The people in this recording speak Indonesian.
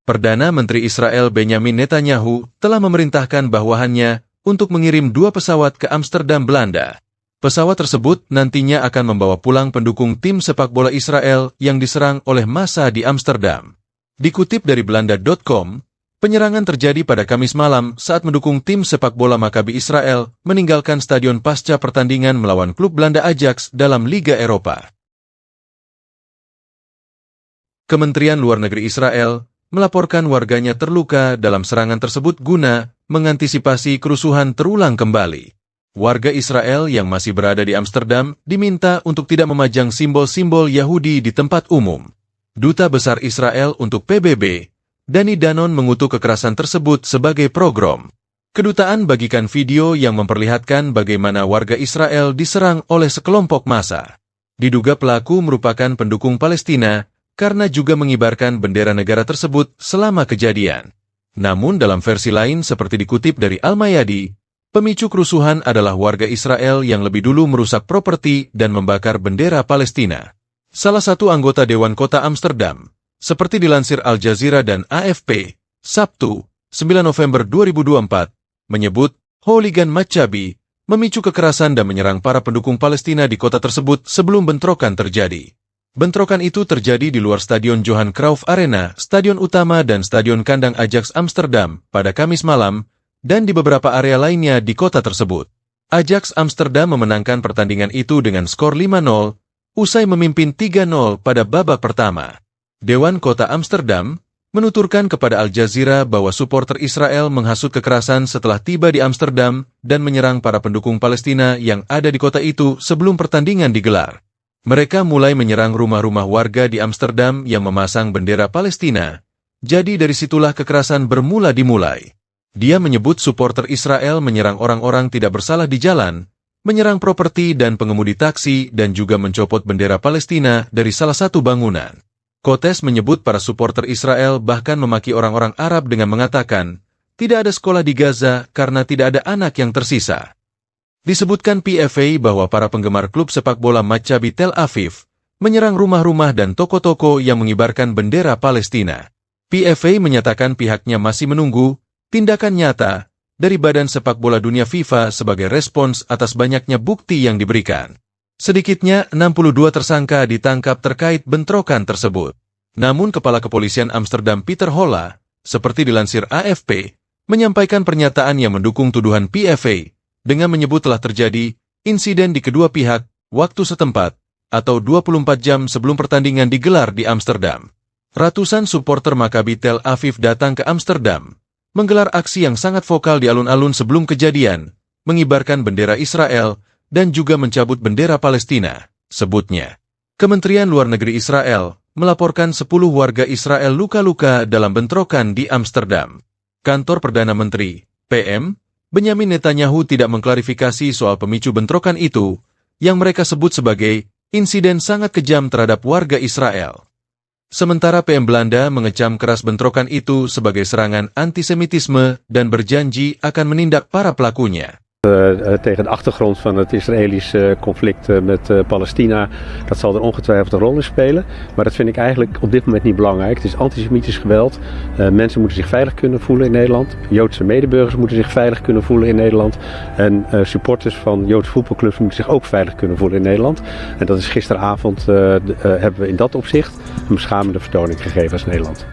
Perdana Menteri Israel Benjamin Netanyahu telah memerintahkan bawahannya untuk mengirim 2 pesawat ke Amsterdam, Belanda. Pesawat tersebut nantinya akan membawa pulang pendukung tim sepak bola Israel yang diserang oleh massa di Amsterdam. Dikutip dari Belanda.com, penyerangan terjadi pada Kamis malam saat mendukung tim sepak bola Maccabi Israel meninggalkan stadion pasca pertandingan melawan klub Belanda Ajax dalam Liga Eropa. Kementerian Luar Negeri Israel melaporkan warganya terluka dalam serangan tersebut guna mengantisipasi kerusuhan terulang kembali. Warga Israel yang masih berada di Amsterdam diminta untuk tidak memajang simbol-simbol Yahudi di tempat umum. Duta Besar Israel untuk PBB, Dani Danon, mengutuk kekerasan tersebut sebagai pogrom. Kedutaan bagikan video yang memperlihatkan bagaimana warga Israel diserang oleh sekelompok massa. Diduga pelaku merupakan pendukung Palestina karena juga mengibarkan bendera negara tersebut selama kejadian. Namun dalam versi lain seperti dikutip dari Al-Mayadi, pemicu kerusuhan adalah warga Israel yang lebih dulu merusak properti dan membakar bendera Palestina. Salah satu anggota Dewan Kota Amsterdam, seperti dilansir Al Jazeera dan AFP, Sabtu, 9 November 2024, menyebut hooligan Maccabi memicu kekerasan dan menyerang para pendukung Palestina di kota tersebut sebelum bentrokan terjadi. Bentrokan itu terjadi di luar Stadion Johan Cruijff Arena, stadion utama dan stadion kandang Ajax Amsterdam pada Kamis malam, dan di beberapa area lainnya di kota tersebut. Ajax Amsterdam memenangkan pertandingan itu dengan skor 5-0, usai memimpin 3-0 pada babak pertama. Dewan Kota Amsterdam menuturkan kepada Al Jazeera bahwa supporter Israel menghasut kekerasan setelah tiba di Amsterdam dan menyerang para pendukung Palestina yang ada di kota itu sebelum pertandingan digelar. Mereka mulai menyerang rumah-rumah warga di Amsterdam yang memasang bendera Palestina. Jadi dari situlah kekerasan bermula dimulai. Dia menyebut supporter Israel menyerang orang-orang tidak bersalah di jalan, menyerang properti dan pengemudi taksi dan juga mencopot bendera Palestina dari salah satu bangunan. Kotes menyebut para supporter Israel bahkan memaki orang-orang Arab dengan mengatakan, tidak ada sekolah di Gaza karena tidak ada anak yang tersisa. Disebutkan PFA bahwa para penggemar klub sepak bola Maccabi Tel Aviv menyerang rumah-rumah dan toko-toko yang mengibarkan bendera Palestina. PFA menyatakan pihaknya masih menunggu tindakan nyata dari Badan Sepak Bola Dunia FIFA sebagai respons atas banyaknya bukti yang diberikan. Sedikitnya 62 tersangka ditangkap terkait bentrokan tersebut. Namun Kepala Kepolisian Amsterdam Peter Holla, seperti dilansir AFP, menyampaikan pernyataan yang mendukung tuduhan PFA dengan menyebut telah terjadi insiden di kedua pihak waktu setempat atau 24 jam sebelum pertandingan digelar di Amsterdam. Ratusan supporter Maccabi Tel Aviv datang ke Amsterdam, menggelar aksi yang sangat vokal di alun-alun sebelum kejadian, mengibarkan bendera Israel dan juga mencabut bendera Palestina, sebutnya. Kementerian Luar Negeri Israel melaporkan 10 warga Israel luka-luka dalam bentrokan di Amsterdam. Kantor Perdana Menteri, PM, Benjamin Netanyahu tidak mengklarifikasi soal pemicu bentrokan itu, yang mereka sebut sebagai insiden sangat kejam terhadap warga Israel. Sementara PM Belanda mengecam keras bentrokan itu sebagai serangan antisemitisme dan berjanji akan menindak para pelakunya. Tegen de achtergrond van het Israëlische conflict met Palestina, dat zal er ongetwijfeld een rol in spelen. Maar dat vind ik eigenlijk op dit moment niet belangrijk. Het is antisemitisch geweld. Mensen moeten zich veilig kunnen voelen in Nederland. Joodse medeburgers moeten zich veilig kunnen voelen in Nederland. En supporters van Joodse voetbalclubs moeten zich ook veilig kunnen voelen in Nederland. En dat is gisteravond, hebben we in dat opzicht een beschamende vertoning gegeven als Nederland.